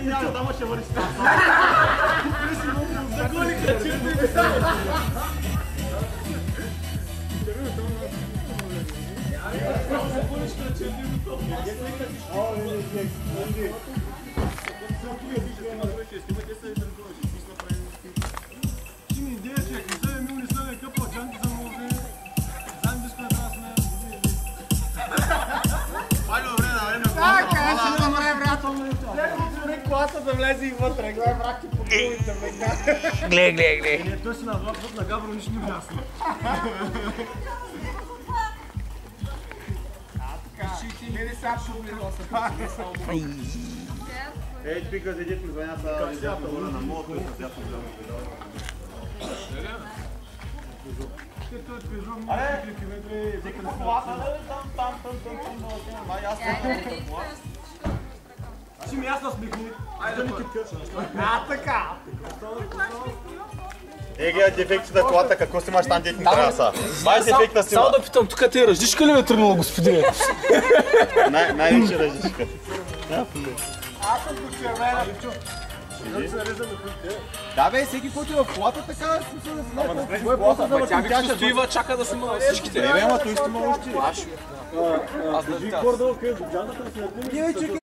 Няма, там ще върши това. За голика, че не става. Колата да влезе и вътре, гледай враг ти по гулите, Гледай. той си на влак на Габро, нищо не влясно. Ей, пика, седите ми звъня сега на моето и сега Ще ми ясно смихни. Айде да така. гледай дефекти на колата, какво си имаш там, дете не трябва са? Май дефекта си има. Само да питам, тук ти ръждичка ли ме тръгнала, господине? Най-вече ръждичка. Аз съм до червена. Да бе, всеки който е в колата така, смисъл да се знае. Ама да Тя вика, че стоива, чака да се мъва всичките. Не бе, ама той ще има още. Аз да Гордо, къде до джантата да се